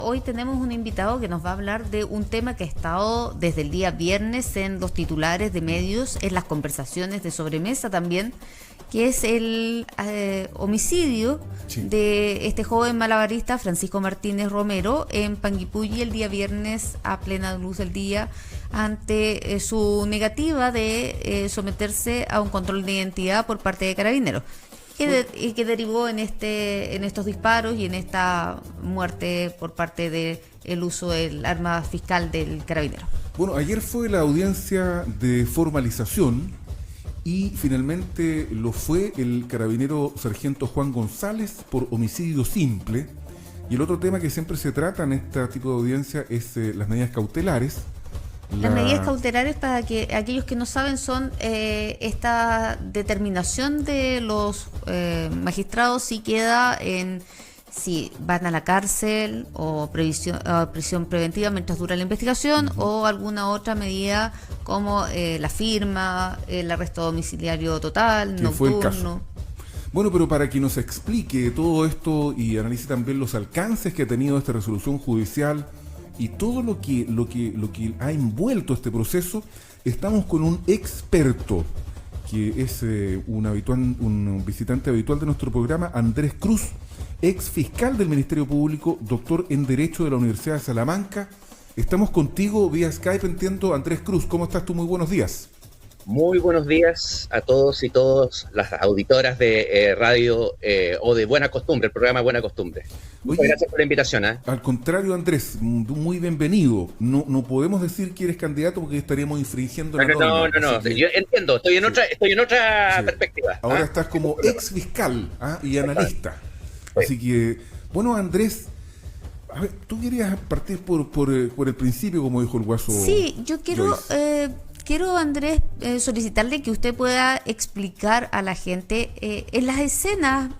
Hoy tenemos un invitado que nos va a hablar de un tema que ha estado desde el día viernes en los titulares de medios, en las conversaciones de sobremesa también, que es el homicidio de este joven malabarista Francisco Martínez Romero en Panguipulli el día viernes a plena luz del día, ante su negativa de someterse a un control de identidad por parte de Carabineros. Que derivó en estos disparos y en esta muerte por parte del uso del arma fiscal del carabinero. Bueno, ayer fue la audiencia de formalización y finalmente lo fue el carabinero sargento Juan González por homicidio simple. Y el otro tema que siempre se trata en este tipo de audiencia es las medidas cautelares. Las medidas cautelares, para que aquellos que no saben, son esta determinación de los magistrados si queda en si van a la cárcel o prisión preventiva mientras dura la investigación, o alguna otra medida como la firma, el arresto domiciliario total, nocturno. Fue el caso. Bueno, pero para que nos explique todo esto y analice también los alcances que ha tenido esta resolución judicial y todo lo que ha envuelto este proceso, estamos con un experto que es un visitante habitual de nuestro programa, Andrés Cruz, ex fiscal del Ministerio Público, doctor en Derecho de la Universidad de Salamanca. Estamos contigo vía Skype, entiendo. Andrés Cruz, ¿cómo estás tú? Muy buenos días. Muy buenos días a todos y todas las auditoras de radio o de Buena Costumbre, el programa Buena Costumbre. Muchas gracias por la invitación. Al contrario, Andrés, muy bienvenido. No podemos decir que eres candidato porque estaríamos infringiendo la norma. No. Yo entiendo, estoy en otra perspectiva. Ahora estás como ex fiscal y analista. Así que, bueno, Andrés, a ver, tú querías partir por el principio, como dijo el guaso. Sí, yo quiero, Andrés, solicitarle que usted pueda explicar a la gente en las escenas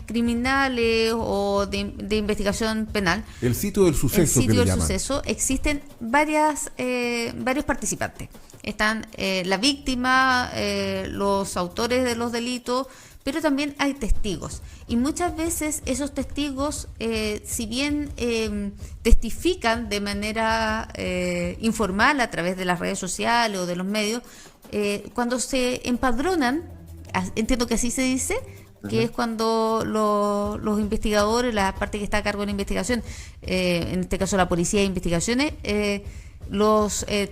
criminales o de investigación penal. El sitio del suceso. El sitio del suceso, existen varios participantes. Están la víctima, los autores de los delitos, pero también hay testigos. Y muchas veces esos testigos, si bien testifican de manera informal a través de las redes sociales o de los medios, cuando se empadronan, entiendo que así se dice, que es cuando los investigadores, la parte que está a cargo de la investigación, en este caso la policía de investigaciones,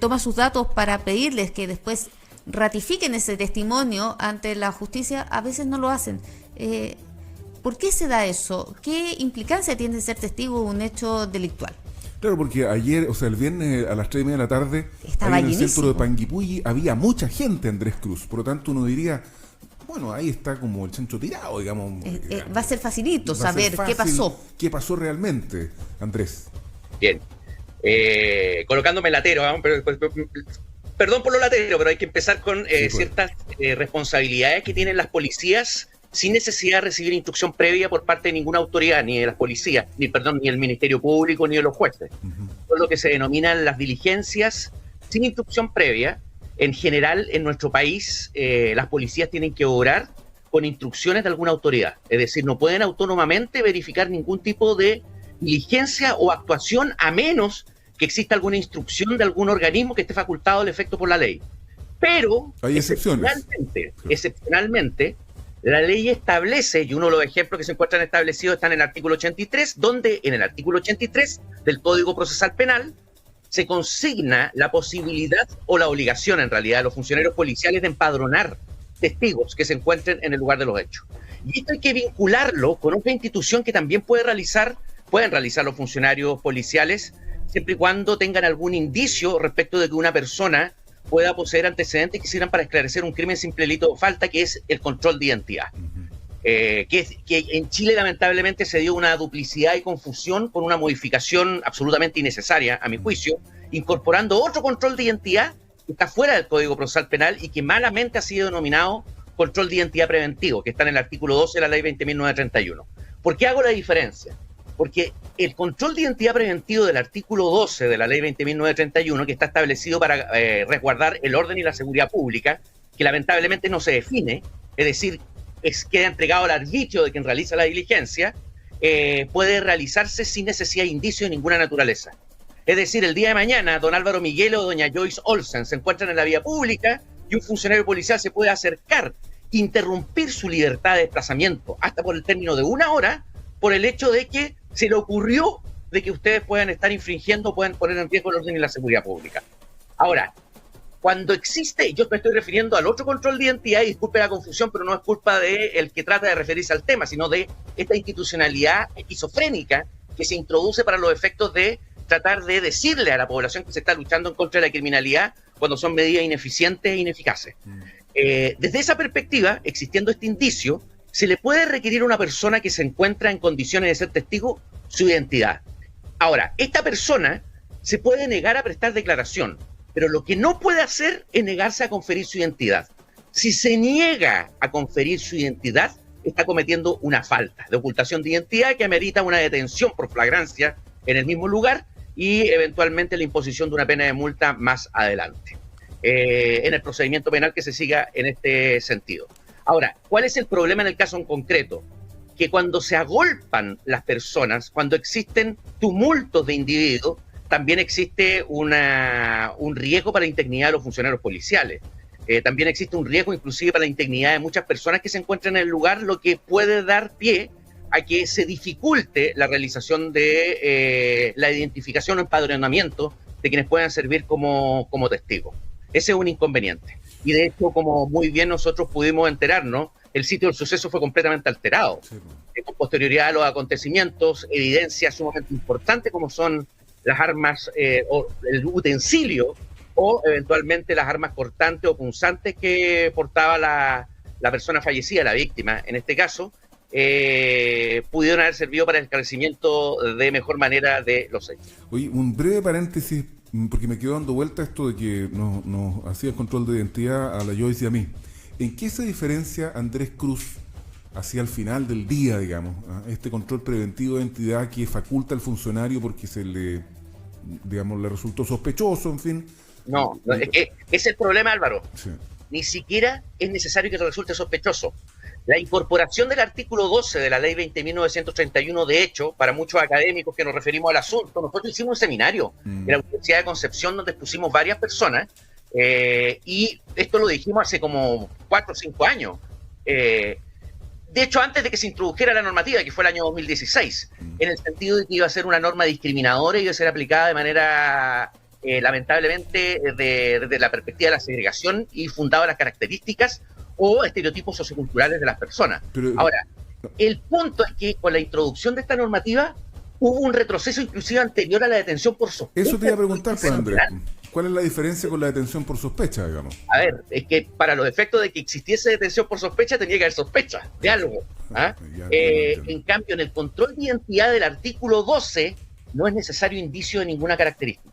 toma sus datos para pedirles que después ratifiquen ese testimonio ante la justicia, a veces no lo hacen. ¿Por qué se da eso? ¿Qué implicancia tiene ser testigo de un hecho delictual? Claro, porque ayer, o sea, el viernes a las 3:30 de la tarde, estaba ahí en llenísimo. El centro de Panguipulli había mucha gente, Andrés Cruz. Por lo tanto, uno diría, bueno, ahí está como el centro tirado, digamos. Va a ser facilito saber qué pasó. ¿Qué pasó realmente, Andrés? Bien. Colocándome latero, pero perdón por lo latero, pero hay que empezar con ciertas responsabilidades que tienen las policías sin necesidad de recibir instrucción previa por parte de ninguna autoridad, ni de las policías, ni el Ministerio Público, ni de los jueces. Son lo que se denominan las diligencias sin instrucción previa. En general, en nuestro país, las policías tienen que obrar con instrucciones de alguna autoridad. Es decir, no pueden autónomamente verificar ningún tipo de diligencia o actuación a menos que exista alguna instrucción de algún organismo que esté facultado al efecto por la ley. Pero, hay excepciones. Excepcionalmente, la ley establece, y uno de los ejemplos que se encuentran establecidos están en el artículo 83, donde en el artículo 83 del Código Procesal Penal se consigna la posibilidad o la obligación, en realidad, de los funcionarios policiales de empadronar testigos que se encuentren en el lugar de los hechos. Y esto hay que vincularlo con otra institución que también pueden realizar los funcionarios policiales, siempre y cuando tengan algún indicio respecto de que una persona pueda poseer antecedentes que sirvan para esclarecer un crimen simple delito o falta, que es el control de identidad. Que en Chile lamentablemente se dio una duplicidad y confusión con una modificación absolutamente innecesaria, a mi juicio, incorporando otro control de identidad que está fuera del Código Procesal Penal y que malamente ha sido denominado control de identidad preventivo, que está en el artículo 12 de la ley 20.931. ¿Por qué hago la diferencia? Porque el control de identidad preventivo del artículo 12 de la ley 20.931, que está establecido para resguardar el orden y la seguridad pública, que lamentablemente no se define, es decir, queda entregado al arbitrio de quien realiza la diligencia, puede realizarse sin necesidad de indicio de ninguna naturaleza. Es decir, el día de mañana, don Álvaro Miguel o doña Joyce Olsen se encuentran en la vía pública y un funcionario policial se puede acercar, interrumpir su libertad de desplazamiento hasta por el término de 1 hora, por el hecho de que se le ocurrió de que ustedes puedan estar infringiendo, pueden poner en riesgo el orden y la seguridad pública. Ahora, cuando existe, yo me estoy refiriendo al otro control de identidad, y disculpe la confusión, pero no es culpa del que trata de referirse al tema, sino de esta institucionalidad esquizofrénica que se introduce para los efectos de tratar de decirle a la población que se está luchando en contra de la criminalidad cuando son medidas ineficientes e ineficaces. Desde esa perspectiva, existiendo este indicio, se le puede requerir a una persona que se encuentra en condiciones de ser testigo su identidad. Ahora, esta persona se puede negar a prestar declaración, pero lo que no puede hacer es negarse a conferir su identidad. Si se niega a conferir su identidad, está cometiendo una falta de ocultación de identidad que amerita una detención por flagrancia en el mismo lugar y eventualmente la imposición de una pena de multa más adelante, en el procedimiento penal que se siga en este sentido. Ahora, ¿cuál es el problema en el caso en concreto? Que cuando se agolpan las personas, cuando existen tumultos de individuos, también existe un riesgo para la integridad de los funcionarios policiales. También existe un riesgo inclusive para la integridad de muchas personas que se encuentran en el lugar, lo que puede dar pie a que se dificulte la realización de la identificación o empadronamiento de quienes puedan servir como testigos. Ese es un inconveniente. Y de hecho, como muy bien nosotros pudimos enterarnos, el sitio del suceso fue completamente alterado. Sí. Con posterioridad a los acontecimientos, evidencias sumamente importantes como son las armas o el utensilio o eventualmente las armas cortantes o punzantes que portaba la persona fallecida, la víctima en este caso, pudieron haber servido para el esclarecimiento de mejor manera de los hechos. Oye, un breve paréntesis, porque me quedó dando vuelta esto de que nos hacía el control de identidad a la Joyce y a mí. ¿En qué se diferencia Andrés Cruz hacia el final del día, digamos, este control preventivo de identidad que faculta al funcionario porque se le, digamos, le resultó sospechoso, en fin? No, es el problema, Álvaro. Sí. Ni siquiera es necesario que resulte sospechoso. La incorporación del artículo 12 de la Ley 20.931, de hecho, para muchos académicos que nos referimos al asunto, nosotros hicimos un seminario en la Universidad de Concepción donde pusimos varias personas, y esto lo dijimos hace como 4 o 5 años. De hecho, antes de que se introdujera la normativa, que fue el año 2016, en el sentido de que iba a ser una norma discriminadora y iba a ser aplicada de manera, lamentablemente, desde la perspectiva de la segregación y fundada en las características o estereotipos socioculturales de las personas. Ahora, el punto es que con la introducción de esta normativa hubo un retroceso inclusive anterior a la detención por sospecha. Eso te iba a preguntar, pues, Andrés. ¿Cuál es la diferencia con la detención por sospecha, digamos? A ver, es que para los efectos de que existiese detención por sospecha, tenía que haber sospecha de algo. En cambio, en el control de identidad del artículo 12, no es necesario indicio de ninguna característica.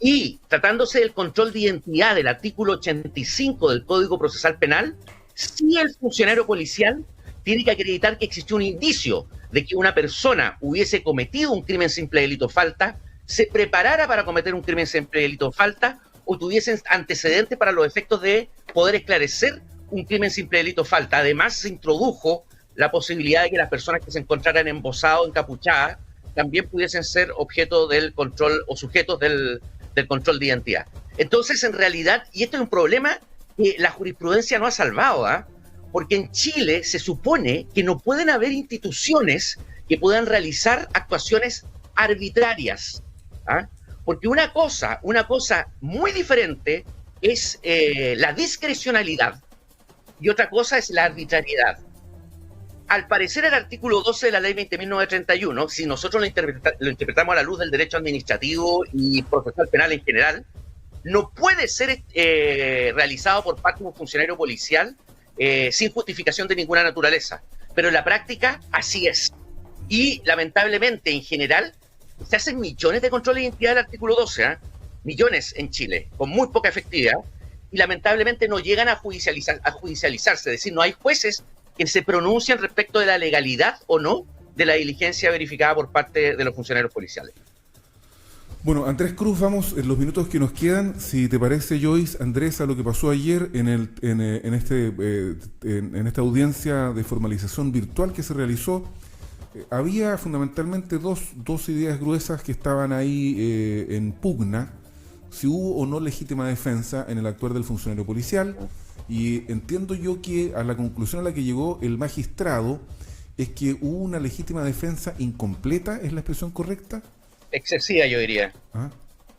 Y tratándose del control de identidad del artículo 85 del Código Procesal Penal, sí el funcionario policial tiene que acreditar que existió un indicio de que una persona hubiese cometido un crimen simple delito falta, se preparara para cometer un crimen simple delito falta o tuviesen antecedentes para los efectos de poder esclarecer un crimen simple delito falta. Además, se introdujo la posibilidad de que las personas que se encontraran embosadas o encapuchadas también pudiesen ser objeto del control o sujetos del control de identidad. Entonces, en realidad, y esto es un problema que la jurisprudencia no ha salvado, porque en Chile se supone que no pueden haber instituciones que puedan realizar actuaciones arbitrarias, porque una cosa muy diferente es la discrecionalidad y otra cosa es la arbitrariedad. Al parecer, el artículo 12 de la Ley 20.931, si nosotros lo interpretamos a la luz del derecho administrativo y procesal penal en general, no puede ser realizado por parte de un funcionario policial sin justificación de ninguna naturaleza. Pero en la práctica, así es. Y, lamentablemente, en general, se hacen millones de controles de identidad del artículo 12, millones en Chile, con muy poca efectividad, y lamentablemente no llegan a judicializarse. Es decir, no hay jueces que se pronuncian respecto de la legalidad o no de la diligencia verificada por parte de los funcionarios policiales. Bueno, Andrés Cruz, vamos en los minutos que nos quedan, si te parece, Joyce, Andrés, a lo que pasó ayer en esta audiencia de formalización virtual que se realizó había fundamentalmente dos ideas gruesas que estaban ahí en pugna, si hubo o no legítima defensa en el actuar del funcionario policial, y entiendo yo que a la conclusión a la que llegó el magistrado es que hubo una legítima defensa incompleta, ¿es la expresión correcta? Excesiva, yo diría. ¿Ah?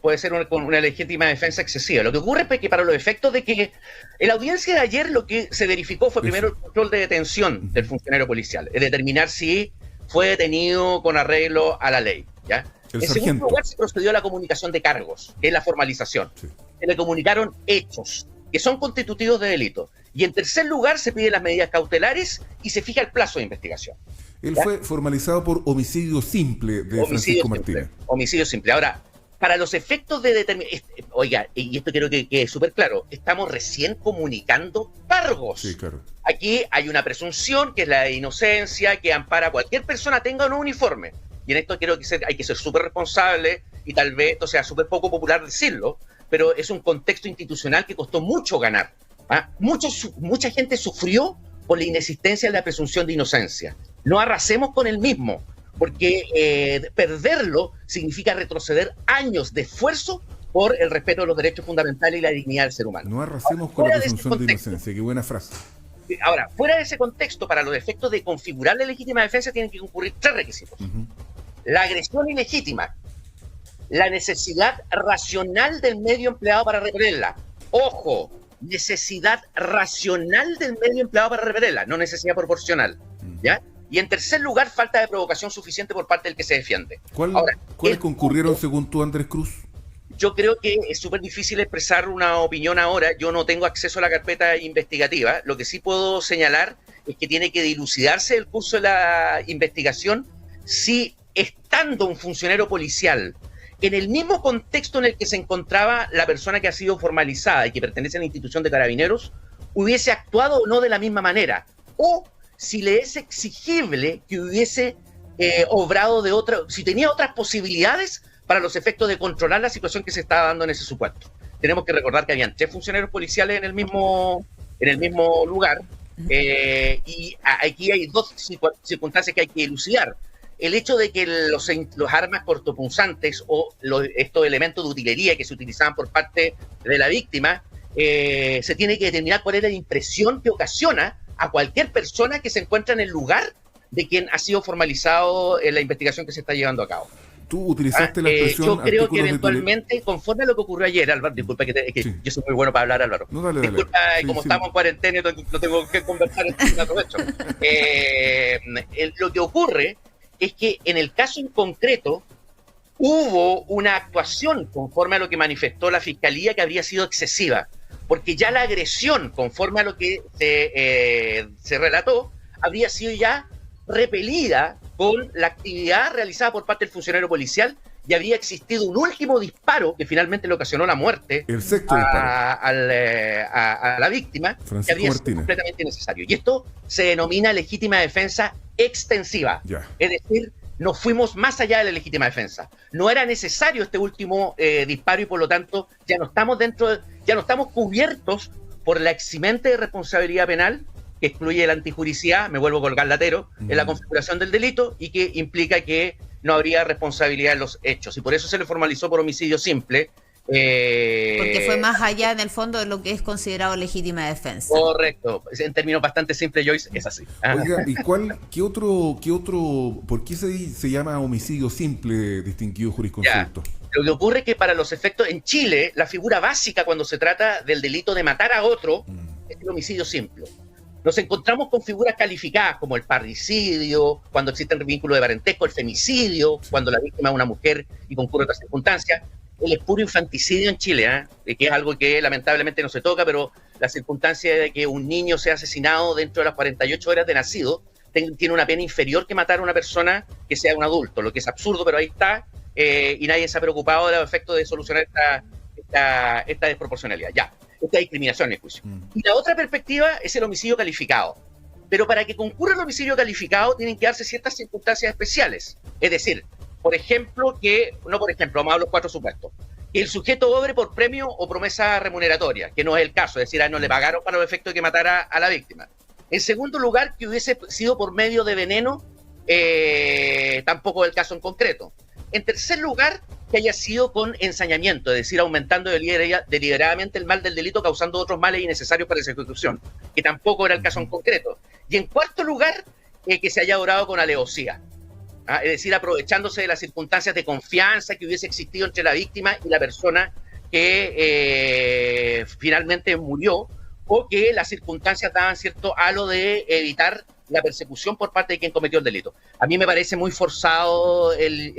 Puede ser una legítima defensa excesiva. Lo que ocurre es que para los efectos de que en la audiencia de ayer lo que se verificó fue primero el control de detención del funcionario policial, es determinar si fue detenido con arreglo a la ley, ¿ya? En segundo lugar, se procedió a la comunicación de cargos, que es la formalización. Sí. Se le comunicaron hechos, que son constitutivos de delito. Y en tercer lugar, se piden las medidas cautelares y se fija el plazo de investigación. Él fue formalizado por homicidio simple de Francisco Martínez. Homicidio simple. Ahora, para los efectos de determinación... Oiga, y esto quiero que quede súper claro, estamos recién comunicando cargos. Sí, claro. Aquí hay una presunción, que es la de inocencia, que ampara a cualquier persona tenga o no uniforme. Y en esto hay que ser súper responsable, y tal vez esto sea súper poco popular decirlo, pero es un contexto institucional que costó mucho ganar. ¿Ah? Mucha gente sufrió por la inexistencia de la presunción de inocencia. No arrasemos con el mismo, porque perderlo significa retroceder años de esfuerzo por el respeto de los derechos fundamentales y la dignidad del ser humano. No arrasemos con la presunción de inocencia, qué buena frase. Ahora, fuera de ese contexto, para los efectos de configurar la legítima defensa tienen que concurrir 3 requisitos. La agresión ilegítima, la necesidad racional del medio empleado para repelerla. Ojo, necesidad racional del medio empleado para repelerla, no necesidad proporcional, ¿ya? Y en tercer lugar, falta de provocación suficiente por parte del que se defiende. ¿Cuáles concurrieron según tú, Andrés Cruz? Yo creo que es súper difícil expresar una opinión ahora. Yo no tengo acceso a la carpeta investigativa. Lo que sí puedo señalar es que tiene que dilucidarse el curso de la investigación si, estando un funcionario policial en el mismo contexto en el que se encontraba la persona que ha sido formalizada y que pertenece a la institución de Carabineros, hubiese actuado o no de la misma manera, o si le es exigible que hubiese obrado de otra, si tenía otras posibilidades para los efectos de controlar la situación que se estaba dando en ese supuesto. Tenemos que recordar que habían 3 funcionarios policiales en el mismo lugar, y aquí hay 2 circunstancias que hay que elucidar. El hecho de que los armas cortopunzantes o estos elementos de utilería que se utilizaban por parte de la víctima, se tiene que determinar cuál es la impresión que ocasiona a cualquier persona que se encuentra en el lugar de quien ha sido formalizado en la investigación que se está llevando a cabo. Tú utilizaste la expresión... yo creo que eventualmente, conforme a lo que ocurrió ayer, Álvaro, disculpa que sí. Yo soy muy bueno para hablar, Álvaro. No, dale. Disculpa, como estamos en cuarentena, no tengo que conversar, en aprovecho. Lo que ocurre es que en el caso en concreto hubo una actuación conforme a lo que manifestó la Fiscalía que habría sido excesiva, porque ya la agresión, conforme a lo que se relató, habría sido ya repelida con la actividad realizada por parte del funcionario policial y habría existido un último disparo que finalmente le ocasionó la muerte a la víctima, Francisco que habría sido completamente innecesario. Y esto se denomina legítima defensa extensiva. Es decir, nos fuimos más allá de la legítima defensa. No era necesario este último disparo y por lo tanto ya no estamos cubiertos por la eximente de responsabilidad penal que excluye la antijuricidad, me vuelvo a colgar latero, en la configuración del delito y que implica que no habría responsabilidad en los hechos. Y por eso se le formalizó por homicidio simple. Porque fue más allá, en el fondo, de lo que es considerado legítima defensa. Correcto. En términos bastante simples, Joyce, es así. Oiga, ¿y qué otro, por qué se llama homicidio simple, distinguido jurisconsulto? Lo que ocurre es que para los efectos, en Chile, la figura básica cuando se trata del delito de matar a otro es el homicidio simple. Nos encontramos con figuras calificadas como el parricidio, cuando existen vínculos de parentesco, el femicidio, cuando la víctima es una mujer y concurre otras circunstancias, el espuro infanticidio en Chile, que es algo que lamentablemente no se toca, pero la circunstancia de que un niño sea asesinado dentro de las 48 horas de nacido tiene una pena inferior que matar a una persona que sea un adulto, lo que es absurdo, pero ahí está, y nadie se ha preocupado de los efectos de solucionar esta desproporcionalidad. Esta discriminación en el juicio. Y la otra perspectiva es el homicidio calificado. Pero para que concurra el homicidio calificado tienen que darse ciertas circunstancias especiales. Es decir, vamos a los 4 supuestos. Que el sujeto obre por premio o promesa remuneratoria, que no es el caso, es decir, a él no le pagaron para los efectos de que matara a la víctima. En segundo lugar, que hubiese sido por medio de veneno tampoco el caso en concreto. En tercer lugar, que haya sido con ensañamiento, es decir, aumentando deliberadamente el mal del delito, causando otros males innecesarios para esa ejecución, que tampoco era el caso en concreto. Y en cuarto lugar, que se haya obrado con alevosía, es decir, aprovechándose de las circunstancias de confianza que hubiese existido entre la víctima y la persona que finalmente murió, o que las circunstancias daban cierto halo de evitar la persecución por parte de quien cometió el delito. A mí me parece muy forzado el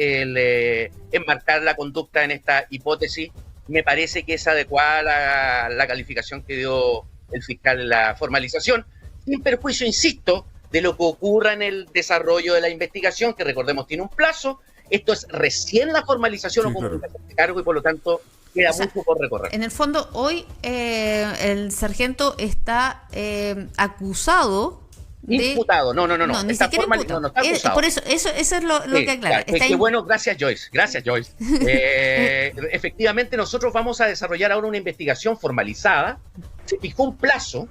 enmarcar la conducta en esta hipótesis. Me parece que es adecuada la calificación que dio el fiscal en la formalización, sin perjuicio, insisto, de lo que ocurra en el desarrollo de la investigación, que recordemos tiene un plazo. Esto es recién la formalización o comunicación de cargo y por lo tanto queda mucho por recorrer. En el fondo, hoy el sargento está acusado imputado, no, ni está siquiera imputado. No está acusado. Por eso es lo que aclara. Es que bueno, gracias Joyce. Efectivamente, nosotros vamos a desarrollar ahora una investigación formalizada. Se fijó un plazo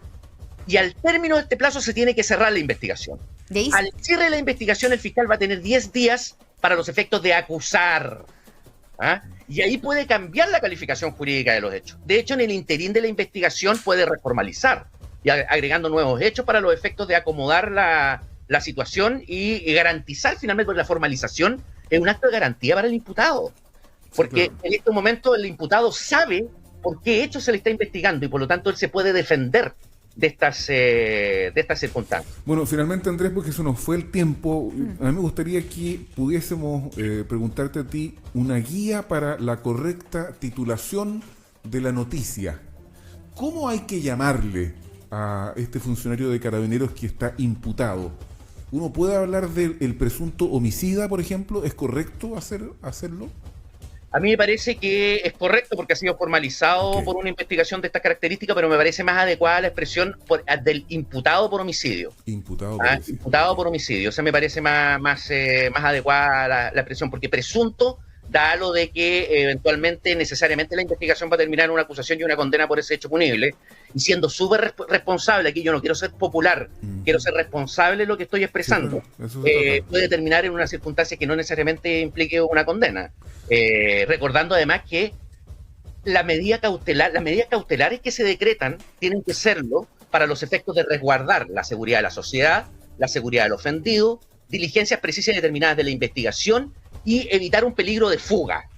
y al término de este plazo se tiene que cerrar la investigación. Al cierre de la investigación, el fiscal va a tener 10 días para los efectos de acusar. Y ahí puede cambiar la calificación jurídica de los hechos. De hecho, en el interín de la investigación puede reformalizar y agregando nuevos hechos para los efectos de acomodar la situación y garantizar finalmente, porque la formalización es un acto de garantía para el imputado. Porque en este momento el imputado sabe por qué hecho se le está investigando y por lo tanto él se puede defender de estas circunstancias. Bueno, finalmente, Andrés, porque eso nos fue el tiempo, a mí me gustaría que pudiésemos preguntarte a ti una guía para la correcta titulación de la noticia. ¿Cómo hay que llamarle a este funcionario de Carabineros que está imputado? ¿Uno puede hablar del presunto homicida, por ejemplo? ¿Es correcto hacerlo? A mí me parece que es correcto porque ha sido formalizado por una investigación de estas características, pero me parece más adecuada la expresión del imputado por homicidio. Imputado por homicidio. O sea, me parece más adecuada la expresión, porque presunto da lo de que eventualmente, necesariamente, la investigación va a terminar en una acusación y una condena por ese hecho punible. Y siendo súper responsable, aquí yo no quiero ser popular, quiero ser responsable de lo que estoy expresando, puede terminar en una circunstancia que no necesariamente implique una condena. Recordando además que las medidas cautelares que se decretan tienen que serlo para los efectos de resguardar la seguridad de la sociedad, la seguridad del ofendido, diligencias precisas y determinadas de la investigación y evitar un peligro de fuga.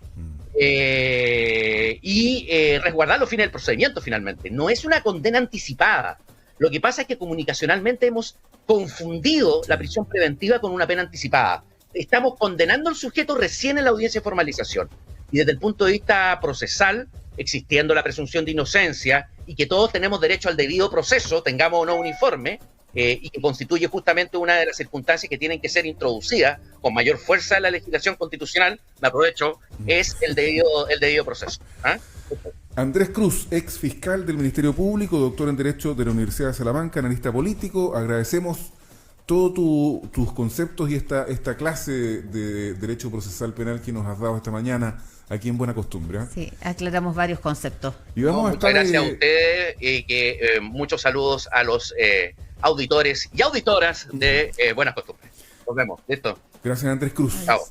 Resguardar los fines del procedimiento finalmente. No es una condena anticipada. Lo que pasa es que comunicacionalmente hemos confundido la prisión preventiva con una pena anticipada. Estamos condenando al sujeto recién en la audiencia de formalización. Y desde el punto de vista procesal, existiendo la presunción de inocencia y que todos tenemos derecho al debido proceso, tengamos o no un informe, y que constituye justamente una de las circunstancias que tienen que ser introducidas con mayor fuerza en la legislación constitucional, me aprovecho, es el debido proceso. Andrés Cruz, ex fiscal del Ministerio Público, doctor en Derecho de la Universidad de Salamanca, analista político, agradecemos todos tus conceptos y esta clase de Derecho Procesal Penal que nos has dado esta mañana aquí en Buena Costumbre. Sí, aclaramos varios conceptos. Y vamos muchas gracias a ustedes y muchos saludos a los auditores y auditoras de Buenas Costumbres. Nos vemos. ¿Listo? Gracias, Andrés Cruz. Chao.